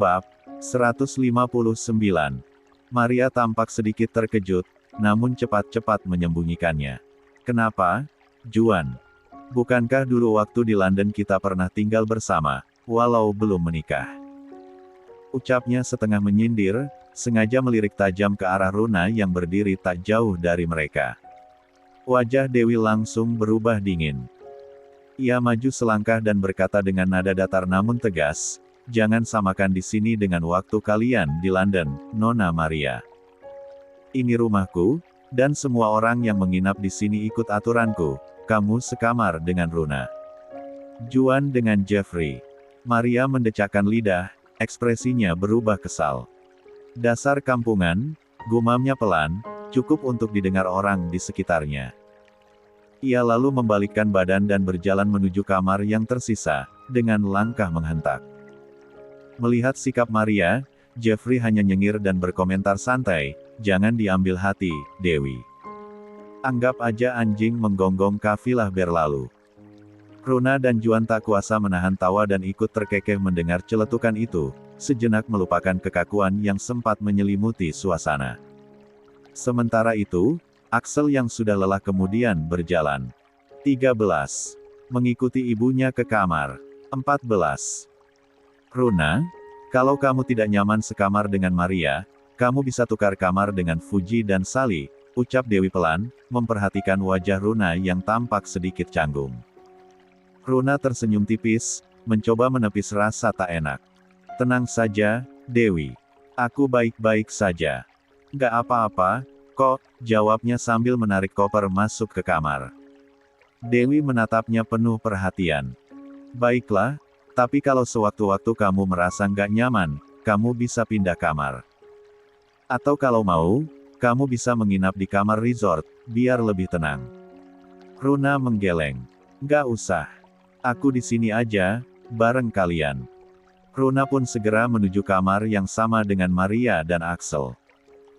Bab 159. Maria tampak sedikit terkejut, namun cepat-cepat menyembunyikannya. Kenapa, Juan? Bukankah dulu waktu di London kita pernah tinggal bersama, walau belum menikah? Ucapnya setengah menyindir, sengaja melirik tajam ke arah Runa yang berdiri tak jauh dari mereka. Wajah Dewi langsung berubah dingin. Ia maju selangkah dan berkata dengan nada datar namun tegas, "Jangan samakan di sini dengan waktu kalian di London, Nona Maria. Ini rumahku, dan semua orang yang menginap di sini ikut aturanku. Kamu sekamar dengan Runa." Juan dengan Jeffrey. Maria mendecakkan lidah, ekspresinya berubah kesal. "Dasar kampungan," gumamnya pelan, cukup untuk didengar orang di sekitarnya. Ia lalu membalikkan badan dan berjalan menuju kamar yang tersisa, dengan langkah menghentak. Melihat sikap Maria, Jeffrey hanya nyengir dan berkomentar santai, "Jangan diambil hati, Dewi. Anggap aja anjing menggonggong kafilah berlalu." Runa dan Juan tak kuasa menahan tawa dan ikut terkekeh mendengar celetukan itu, sejenak melupakan kekakuan yang sempat menyelimuti suasana. Sementara itu, Axel yang sudah lelah kemudian berjalan. 13. Mengikuti ibunya ke kamar. 14. "Runa, kalau kamu tidak nyaman sekamar dengan Maria, kamu bisa tukar kamar dengan Fuji dan Sally," ucap Dewi pelan, memperhatikan wajah Runa yang tampak sedikit canggung. Runa tersenyum tipis, mencoba menepis rasa tak enak. "Tenang saja, Dewi. Aku baik-baik saja." "Gak apa-apa, kok," jawabnya sambil menarik koper masuk ke kamar. Dewi menatapnya penuh perhatian. "Baiklah, tapi kalau sewaktu-waktu kamu merasa nggak nyaman, kamu bisa pindah kamar. Atau kalau mau, kamu bisa menginap di kamar resort, biar lebih tenang." Runa menggeleng. "Nggak usah. Aku di sini aja, bareng kalian." Runa pun segera menuju kamar yang sama dengan Maria dan Axel.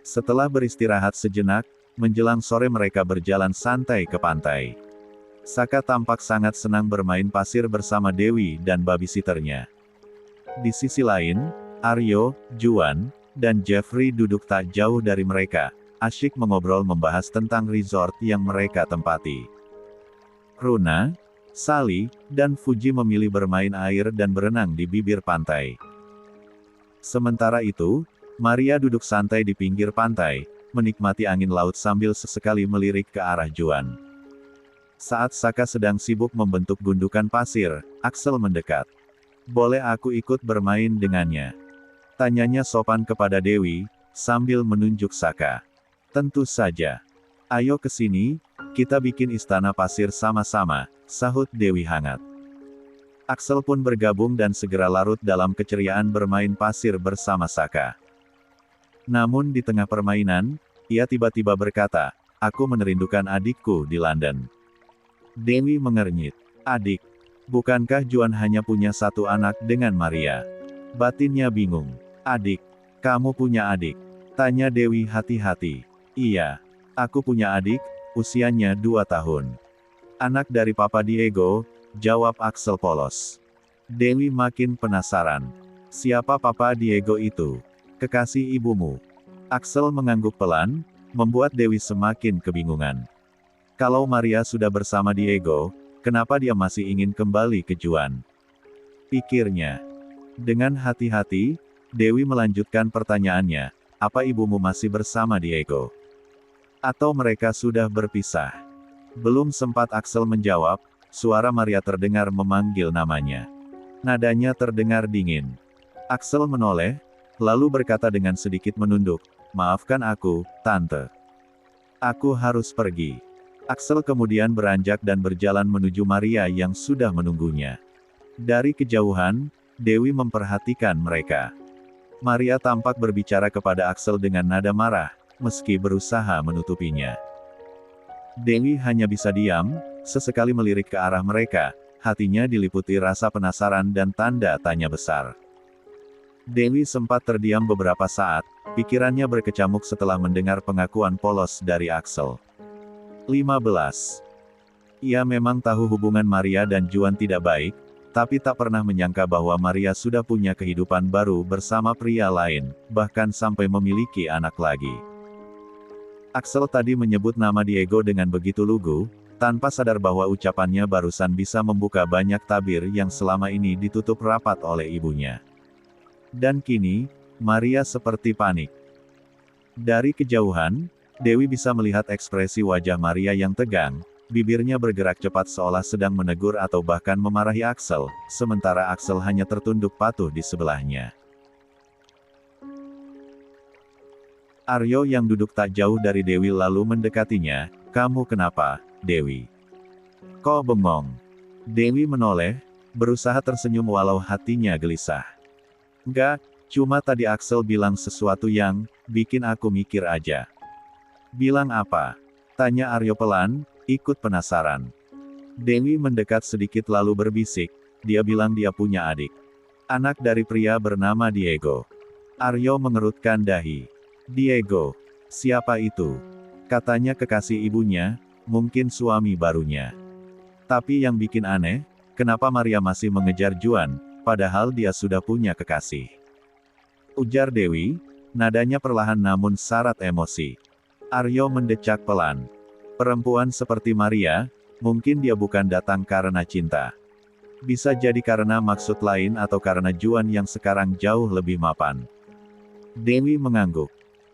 Setelah beristirahat sejenak, menjelang sore mereka berjalan santai ke pantai. Saka tampak sangat senang bermain pasir bersama Dewi dan babysitternya. Di sisi lain, Aryo, Juan, dan Jeffrey duduk tak jauh dari mereka, asyik mengobrol membahas tentang resort yang mereka tempati. Runa, Sally, dan Fuji memilih bermain air dan berenang di bibir pantai. Sementara itu, Maria duduk santai di pinggir pantai, menikmati angin laut sambil sesekali melirik ke arah Juan. Saat Saka sedang sibuk membentuk gundukan pasir, Axel mendekat. "Boleh aku ikut bermain dengannya?" tanyanya sopan kepada Dewi, sambil menunjuk Saka. "Tentu saja. Ayo ke sini, kita bikin istana pasir sama-sama," sahut Dewi hangat. Axel pun bergabung dan segera larut dalam keceriaan bermain pasir bersama Saka. Namun di tengah permainan, ia tiba-tiba berkata, "Aku menerindukan adikku di London." Dewi mengernyit. "Adik? Bukankah Juan hanya punya satu anak dengan Maria?" Batinnya bingung. "Adik? Kamu punya adik?" tanya Dewi hati-hati. "Iya. Aku punya adik, usianya 2 tahun. Anak dari Papa Diego," jawab Axel polos. Dewi makin penasaran. "Siapa Papa Diego itu?" "Kekasih ibumu." Axel mengangguk pelan, membuat Dewi semakin kebingungan. Kalau Maria sudah bersama Diego, kenapa dia masih ingin kembali ke Juan? Pikirnya. Dengan hati-hati, Dewi melanjutkan pertanyaannya, "Apa ibumu masih bersama Diego? Atau mereka sudah berpisah?" Belum sempat Axel menjawab, suara Maria terdengar memanggil namanya. Nadanya terdengar dingin. Axel menoleh, lalu berkata dengan sedikit menunduk, "Maafkan aku, Tante. Aku harus pergi." Axel kemudian beranjak dan berjalan menuju Maria yang sudah menunggunya. Dari kejauhan, Dewi memperhatikan mereka. Maria tampak berbicara kepada Axel dengan nada marah, meski berusaha menutupinya. Dewi hanya bisa diam, sesekali melirik ke arah mereka, hatinya diliputi rasa penasaran dan tanda tanya besar. Dewi sempat terdiam beberapa saat, pikirannya berkecamuk setelah mendengar pengakuan polos dari Axel. 15. Ia memang tahu hubungan Maria dan Juan tidak baik, tapi tak pernah menyangka bahwa Maria sudah punya kehidupan baru bersama pria lain, bahkan sampai memiliki anak lagi. Axel tadi menyebut nama Diego dengan begitu lugu, tanpa sadar bahwa ucapannya barusan bisa membuka banyak tabir yang selama ini ditutup rapat oleh ibunya. Dan kini, Maria seperti panik. Dari kejauhan, Dewi bisa melihat ekspresi wajah Maria yang tegang, bibirnya bergerak cepat seolah sedang menegur atau bahkan memarahi Axel, sementara Axel hanya tertunduk patuh di sebelahnya. Aryo yang duduk tak jauh dari Dewi lalu mendekatinya, "Kamu kenapa, Dewi? Kok bengong?" Dewi menoleh, berusaha tersenyum walau hatinya gelisah. "Enggak, cuma tadi Axel bilang sesuatu yang bikin aku mikir aja." "Bilang apa?" tanya Aryo pelan, ikut penasaran. Dewi mendekat sedikit lalu berbisik, "Dia bilang dia punya adik. Anak dari pria bernama Diego." Aryo mengerutkan dahi. "Diego? Siapa itu?" Katanya kekasih ibunya, mungkin suami barunya. Tapi yang bikin aneh, kenapa Maria masih mengejar Juan, padahal dia sudah punya kekasih? Ujar Dewi, nadanya perlahan namun syarat emosi. Aryo mendecak pelan. "Perempuan seperti Maria, mungkin dia bukan datang karena cinta. Bisa jadi karena maksud lain atau karena Juan yang sekarang jauh lebih mapan." Dewi mengangguk.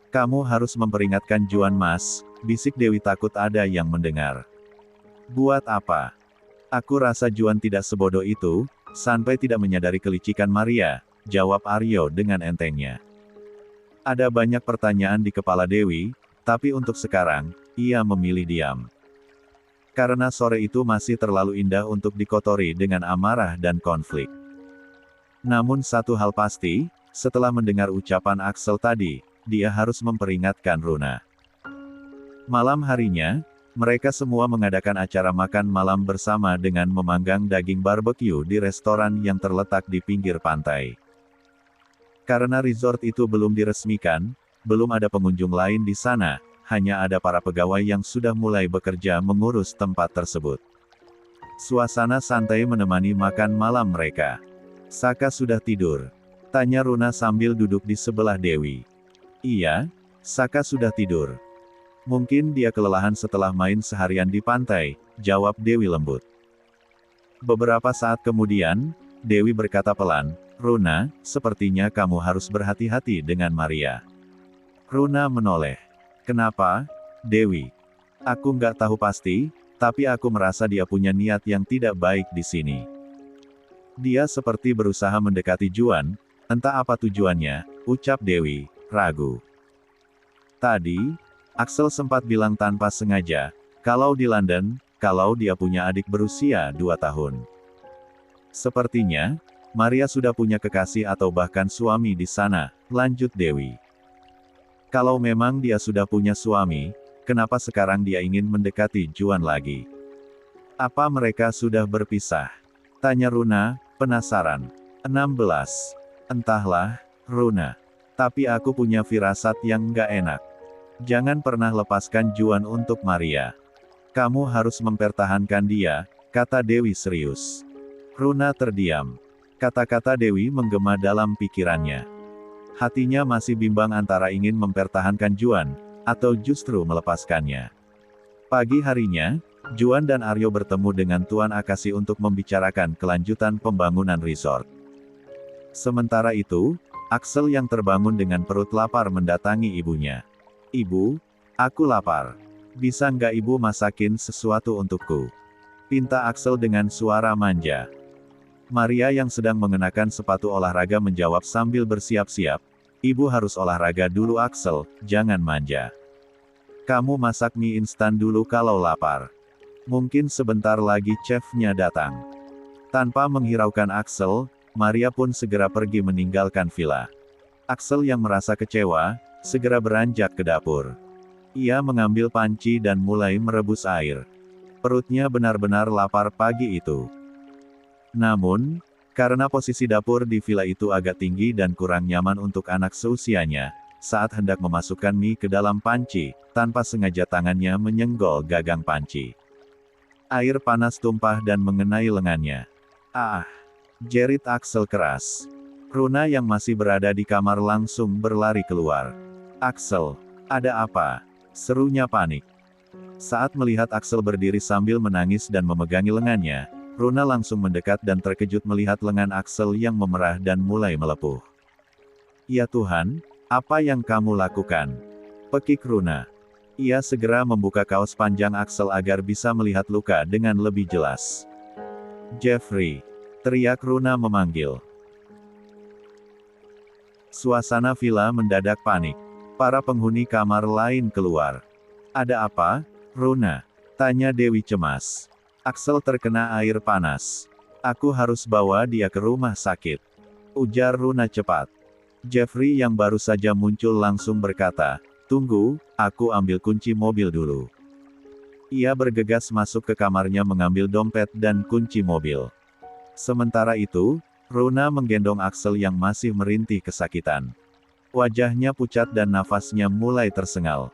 "Kamu harus memperingatkan Juan, Mas," bisik Dewi takut ada yang mendengar. "Buat apa? Aku rasa Juan tidak sebodoh itu, sampai tidak menyadari kelicikan Maria," jawab Aryo dengan entengnya. Ada banyak pertanyaan di kepala Dewi, tapi untuk sekarang, ia memilih diam. Karena sore itu masih terlalu indah untuk dikotori dengan amarah dan konflik. Namun satu hal pasti, setelah mendengar ucapan Axel tadi, dia harus memperingatkan Runa. Malam harinya, mereka semua mengadakan acara makan malam bersama dengan memanggang daging barbecue di restoran yang terletak di pinggir pantai. Karena resort itu belum diresmikan, belum ada pengunjung lain di sana, hanya ada para pegawai yang sudah mulai bekerja mengurus tempat tersebut. Suasana santai menemani makan malam mereka. "Saka sudah tidur?" tanya Runa sambil duduk di sebelah Dewi. "Iya, Saka sudah tidur. Mungkin dia kelelahan setelah main seharian di pantai," jawab Dewi lembut. Beberapa saat kemudian, Dewi berkata pelan, "Runa, sepertinya kamu harus berhati-hati dengan Maria." Runa menoleh. "Kenapa, Dewi?" "Aku nggak tahu pasti, tapi aku merasa dia punya niat yang tidak baik di sini. Dia seperti berusaha mendekati Juan, entah apa tujuannya," ucap Dewi, ragu. Tadi, Axel sempat bilang tanpa sengaja, kalau di London, kalau dia punya adik berusia 2 tahun. Sepertinya, Maria sudah punya kekasih atau bahkan suami di sana, lanjut Dewi. Kalau memang dia sudah punya suami, kenapa sekarang dia ingin mendekati Juan lagi? Apa mereka sudah berpisah? Tanya Runa, penasaran. 16. Entahlah, Runa. Tapi aku punya firasat yang nggak enak. Jangan pernah lepaskan Juan untuk Maria. Kamu harus mempertahankan dia, kata Dewi serius. Runa terdiam. Kata-kata Dewi menggema dalam pikirannya. Hatinya masih bimbang antara ingin mempertahankan Juan, atau justru melepaskannya. Pagi harinya, Juan dan Aryo bertemu dengan Tuan Akasi untuk membicarakan kelanjutan pembangunan resort. Sementara itu, Axel yang terbangun dengan perut lapar mendatangi ibunya. "Ibu, aku lapar. Bisa nggak ibu masakin sesuatu untukku?" pinta Axel dengan suara manja. Maria yang sedang mengenakan sepatu olahraga menjawab sambil bersiap-siap, "Ibu harus olahraga dulu Axel, jangan manja. Kamu masak mie instan dulu kalau lapar. Mungkin sebentar lagi chefnya datang." Tanpa menghiraukan Axel, Maria pun segera pergi meninggalkan villa. Axel yang merasa kecewa, segera beranjak ke dapur. Ia mengambil panci dan mulai merebus air. Perutnya benar-benar lapar pagi itu. Namun, karena posisi dapur di villa itu agak tinggi dan kurang nyaman untuk anak seusianya, saat hendak memasukkan mie ke dalam panci, tanpa sengaja tangannya menyenggol gagang panci. Air panas tumpah dan mengenai lengannya. "Ah!" jerit Axel keras. Runa yang masih berada di kamar langsung berlari keluar. Axel, ada apa? Serunya panik. Saat melihat Axel berdiri sambil menangis dan memegangi lengannya, Runa langsung mendekat dan terkejut melihat lengan Axel yang memerah dan mulai melepuh. Ya Tuhan, apa yang kamu lakukan? Pekik Runa. Ia segera membuka kaos panjang Axel agar bisa melihat luka dengan lebih jelas. Jeffrey, teriak Runa memanggil. Suasana villa mendadak panik. Para penghuni kamar lain keluar. Ada apa, Runa? Tanya Dewi cemas. Axel terkena air panas. Aku harus bawa dia ke rumah sakit. Ujar Runa cepat. Jeffrey yang baru saja muncul langsung berkata, tunggu, aku ambil kunci mobil dulu. Ia bergegas masuk ke kamarnya mengambil dompet dan kunci mobil. Sementara itu, Runa menggendong Axel yang masih merintih kesakitan. Wajahnya pucat dan nafasnya mulai tersengal.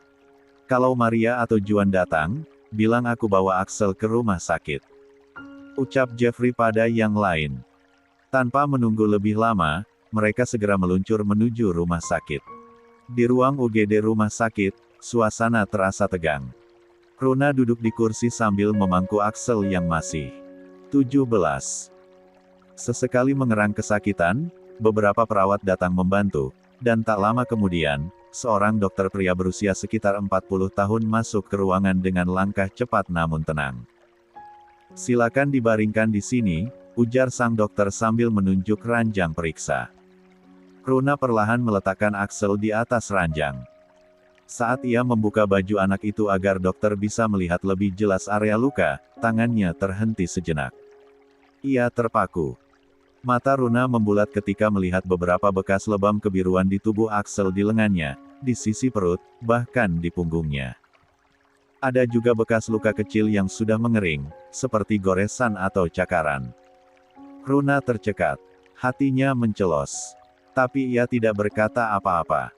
Kalau Maria atau Juan datang, bilang aku bawa Axel ke rumah sakit. Ucap Jeffrey pada yang lain. Tanpa menunggu lebih lama, mereka segera meluncur menuju rumah sakit. Di ruang UGD rumah sakit, suasana terasa tegang. Runa duduk di kursi sambil memangku Axel yang masih 17. Sesekali mengerang kesakitan, beberapa perawat datang membantu. Dan tak lama kemudian, seorang dokter pria berusia sekitar 40 tahun masuk ke ruangan dengan langkah cepat namun tenang. Silakan dibaringkan di sini, ujar sang dokter sambil menunjuk ranjang periksa. Runa perlahan meletakkan Axel di atas ranjang. Saat ia membuka baju anak itu agar dokter bisa melihat lebih jelas area luka, tangannya terhenti sejenak. Ia terpaku. Mata Runa membulat ketika melihat beberapa bekas lebam kebiruan di tubuh Axel di lengannya, di sisi perut, bahkan di punggungnya. Ada juga bekas luka kecil yang sudah mengering, seperti goresan atau cakaran. Runa tercekat. Hatinya mencelos. Tapi ia tidak berkata apa-apa.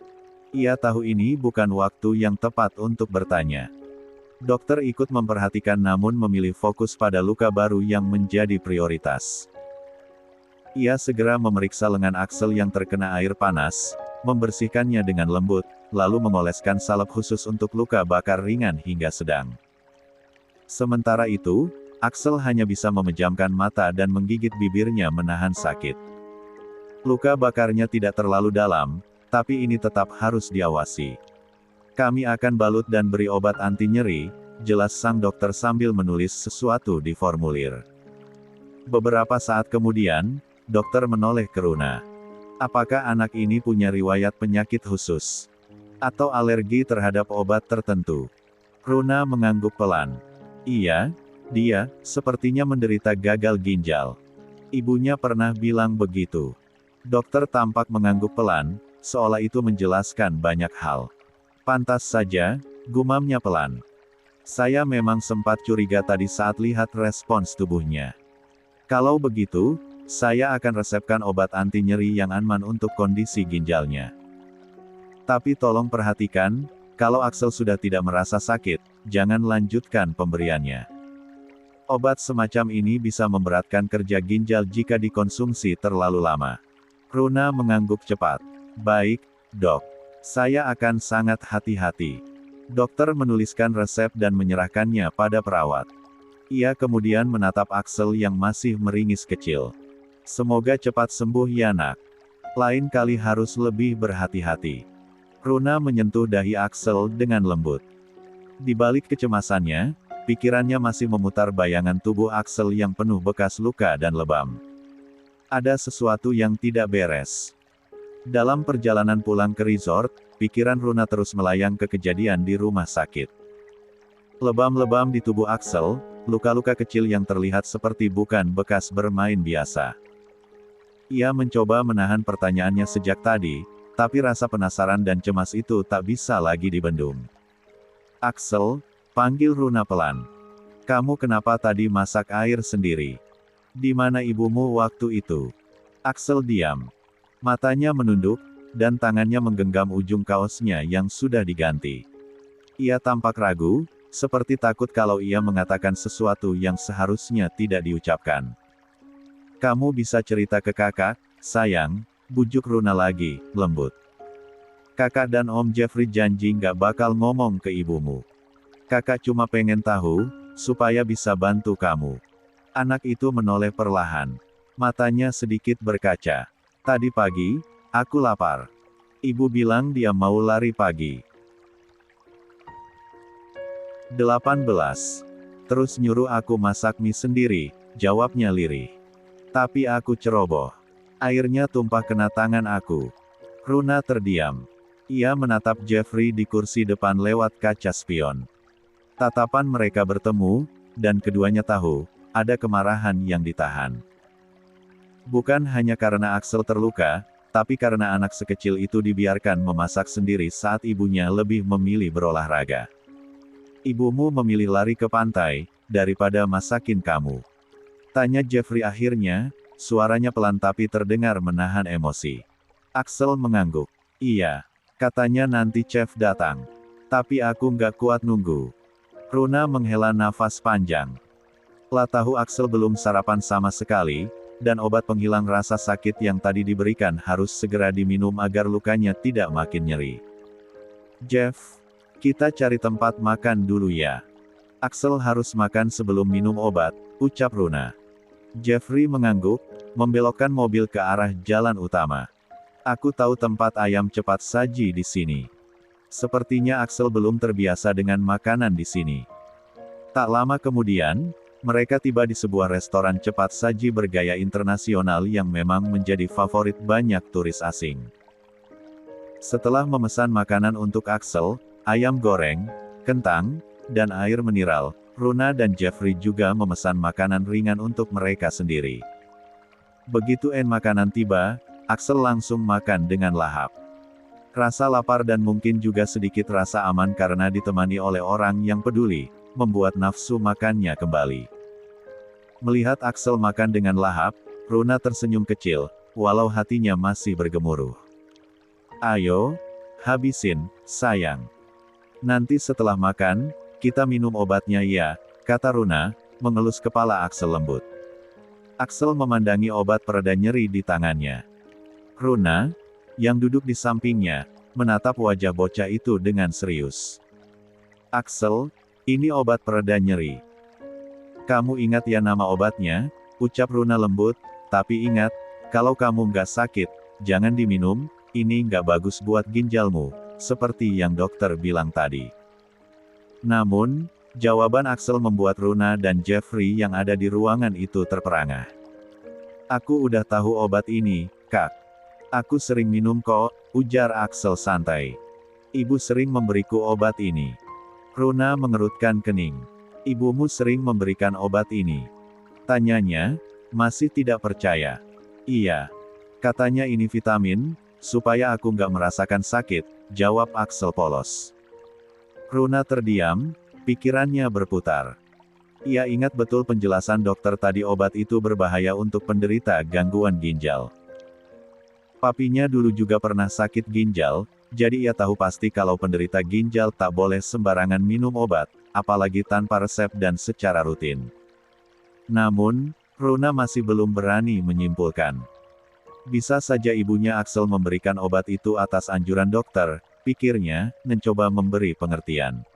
Ia tahu ini bukan waktu yang tepat untuk bertanya. Dokter ikut memperhatikan namun memilih fokus pada luka baru yang menjadi prioritas. Ia segera memeriksa lengan Axel yang terkena air panas, membersihkannya dengan lembut, lalu mengoleskan salep khusus untuk luka bakar ringan hingga sedang. Sementara itu, Axel hanya bisa memejamkan mata dan menggigit bibirnya menahan sakit. Luka bakarnya tidak terlalu dalam, tapi ini tetap harus diawasi. Kami akan balut dan beri obat anti nyeri, jelas sang dokter sambil menulis sesuatu di formulir. Beberapa saat kemudian, dokter menoleh ke Runa. Apakah anak ini punya riwayat penyakit khusus? Atau alergi terhadap obat tertentu? Runa mengangguk pelan. Iya, dia, sepertinya menderita gagal ginjal. Ibunya pernah bilang begitu. Dokter tampak mengangguk pelan, seolah itu menjelaskan banyak hal. Pantas saja, gumamnya pelan. Saya memang sempat curiga tadi saat lihat respons tubuhnya. Kalau begitu, saya akan resepkan obat anti nyeri yang aman untuk kondisi ginjalnya. Tapi tolong perhatikan, kalau Axel sudah tidak merasa sakit, jangan lanjutkan pemberiannya. Obat semacam ini bisa memberatkan kerja ginjal jika dikonsumsi terlalu lama. Runa mengangguk cepat. Baik, dok. Saya akan sangat hati-hati. Dokter menuliskan resep dan menyerahkannya pada perawat. Ia kemudian menatap Axel yang masih meringis kecil. Semoga cepat sembuh ya nak. Lain kali harus lebih berhati-hati. Runa menyentuh dahi Axel dengan lembut. Di balik kecemasannya, pikirannya masih memutar bayangan tubuh Axel yang penuh bekas luka dan lebam. Ada sesuatu yang tidak beres. Dalam perjalanan pulang ke resort, pikiran Runa terus melayang ke kejadian di rumah sakit. Lebam-lebam di tubuh Axel, luka-luka kecil yang terlihat seperti bukan bekas bermain biasa. Ia mencoba menahan pertanyaannya sejak tadi, tapi rasa penasaran dan cemas itu tak bisa lagi dibendung. Axel, panggil Runa pelan. Kamu kenapa tadi masak air sendiri? Di mana ibumu waktu itu? Axel diam. Matanya menunduk, dan tangannya menggenggam ujung kaosnya yang sudah diganti. Ia tampak ragu, seperti takut kalau ia mengatakan sesuatu yang seharusnya tidak diucapkan. Kamu bisa cerita ke kakak, sayang, bujuk Runa lagi, lembut. Kakak dan Om Jeffrey janji nggak bakal ngomong ke ibumu. Kakak cuma pengen tahu, supaya bisa bantu kamu. Anak itu menoleh perlahan. Matanya sedikit berkaca. Tadi pagi, aku lapar. Ibu bilang dia mau lari pagi. 18. Terus nyuruh aku masak mie sendiri, jawabnya lirih. Tapi aku ceroboh. Airnya tumpah kena tangan aku. Runa terdiam. Ia menatap Jeffrey di kursi depan lewat kaca spion. Tatapan mereka bertemu, dan keduanya tahu, ada kemarahan yang ditahan. Bukan hanya karena Axel terluka, tapi karena anak sekecil itu dibiarkan memasak sendiri saat ibunya lebih memilih berolahraga. Ibumu memilih lari ke pantai, daripada masakin kamu. Tanya Jeffrey akhirnya, suaranya pelan tapi terdengar menahan emosi. Axel mengangguk. Iya. Katanya nanti chef datang. Tapi aku nggak kuat nunggu. Runa menghela nafas panjang. Lah tahu Axel belum sarapan sama sekali, dan obat penghilang rasa sakit yang tadi diberikan harus segera diminum agar lukanya tidak makin nyeri. Jeff, kita cari tempat makan dulu ya. Axel harus makan sebelum minum obat, ucap Runa. Jeffrey mengangguk, membelokkan mobil ke arah jalan utama. Aku tahu tempat ayam cepat saji di sini. Sepertinya Axel belum terbiasa dengan makanan di sini. Tak lama kemudian, mereka tiba di sebuah restoran cepat saji bergaya internasional yang memang menjadi favorit banyak turis asing. Setelah memesan makanan untuk Axel, ayam goreng, kentang, dan air mineral, Runa dan Jeffrey juga memesan makanan ringan untuk mereka sendiri. Begitu makanan tiba, Axel langsung makan dengan lahap. Rasa lapar dan mungkin juga sedikit rasa aman karena ditemani oleh orang yang peduli, membuat nafsu makannya kembali. Melihat Axel makan dengan lahap, Runa tersenyum kecil, walau hatinya masih bergemuruh. Ayo, habisin, sayang. Nanti setelah makan, kita minum obatnya ya, kata Runa, mengelus kepala Axel lembut. Axel memandangi obat pereda nyeri di tangannya. Runa, yang duduk di sampingnya, menatap wajah bocah itu dengan serius. Axel, ini obat pereda nyeri. Kamu ingat ya nama obatnya? Ucap Runa lembut, tapi ingat, kalau kamu nggak sakit, jangan diminum, ini nggak bagus buat ginjalmu, seperti yang dokter bilang tadi. Namun, jawaban Axel membuat Runa dan Jeffrey yang ada di ruangan itu terperangah. Aku udah tahu obat ini, Kak. Aku sering minum kok, ujar Axel santai. Ibu sering memberiku obat ini. Runa mengerutkan kening. Ibumu sering memberikan obat ini? Tanyanya, masih tidak percaya. Iya. Katanya ini vitamin, supaya aku nggak merasakan sakit, jawab Axel polos. Runa terdiam, pikirannya berputar. Ia ingat betul penjelasan dokter tadi obat itu berbahaya untuk penderita gangguan ginjal. Papinya dulu juga pernah sakit ginjal, jadi ia tahu pasti kalau penderita ginjal tak boleh sembarangan minum obat, apalagi tanpa resep dan secara rutin. Namun, Runa masih belum berani menyimpulkan. Bisa saja ibunya Axel memberikan obat itu atas anjuran dokter, pikirnya, mencoba memberi pengertian.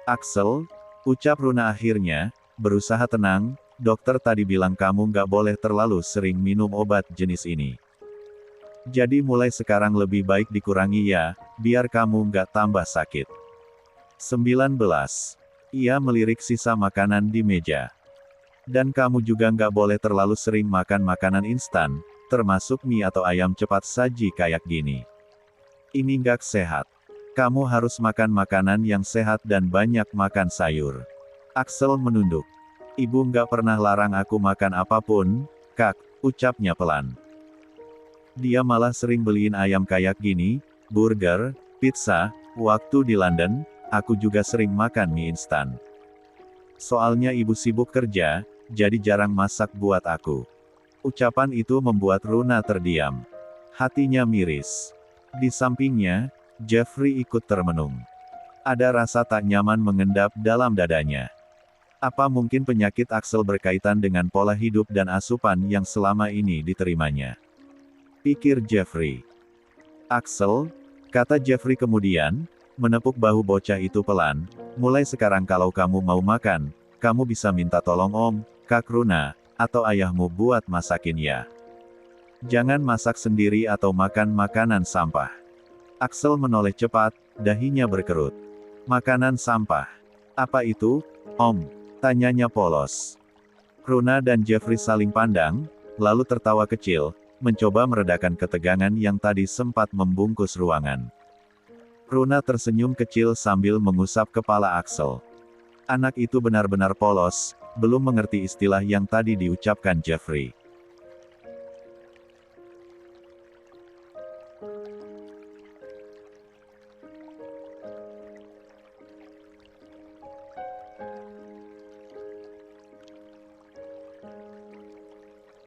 Axel, ucap Runa akhirnya, berusaha tenang, dokter tadi bilang kamu nggak boleh terlalu sering minum obat jenis ini. Jadi mulai sekarang lebih baik dikurangi ya, biar kamu nggak tambah sakit. 19. Ia melirik sisa makanan di meja. Dan kamu juga nggak boleh terlalu sering makan makanan instan, termasuk mie atau ayam cepat saji kayak gini. Ini nggak sehat. Kamu harus makan makanan yang sehat dan banyak makan sayur. Axel menunduk. Ibu nggak pernah larang aku makan apapun, Kak, ucapnya pelan. Dia malah sering beliin ayam kayak gini, burger, pizza, waktu di London, aku juga sering makan mie instan. Soalnya ibu sibuk kerja, jadi jarang masak buat aku. Ucapan itu membuat Runa terdiam. Hatinya miris. Di sampingnya, Jeffrey ikut termenung. Ada rasa tak nyaman mengendap dalam dadanya. Apa mungkin penyakit Axel berkaitan dengan pola hidup dan asupan yang selama ini diterimanya? Pikir Jeffrey. Axel, kata Jeffrey kemudian, menepuk bahu bocah itu pelan, mulai sekarang kalau kamu mau makan, kamu bisa minta tolong Om, Kak Runa, atau ayahmu buat masakin ya. Jangan masak sendiri atau makan makanan sampah. Axel menoleh cepat, dahinya berkerut. Makanan sampah. Apa itu, Om? Tanyanya polos. Runa dan Jeffrey saling pandang, lalu tertawa kecil, mencoba meredakan ketegangan yang tadi sempat membungkus ruangan. Runa tersenyum kecil sambil mengusap kepala Axel. Anak itu benar-benar polos, belum mengerti istilah yang tadi diucapkan Jeffrey.